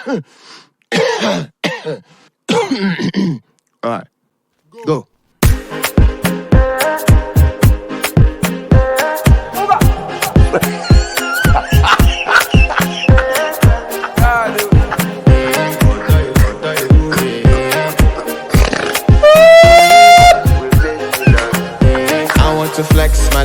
All right, go. I want to flex my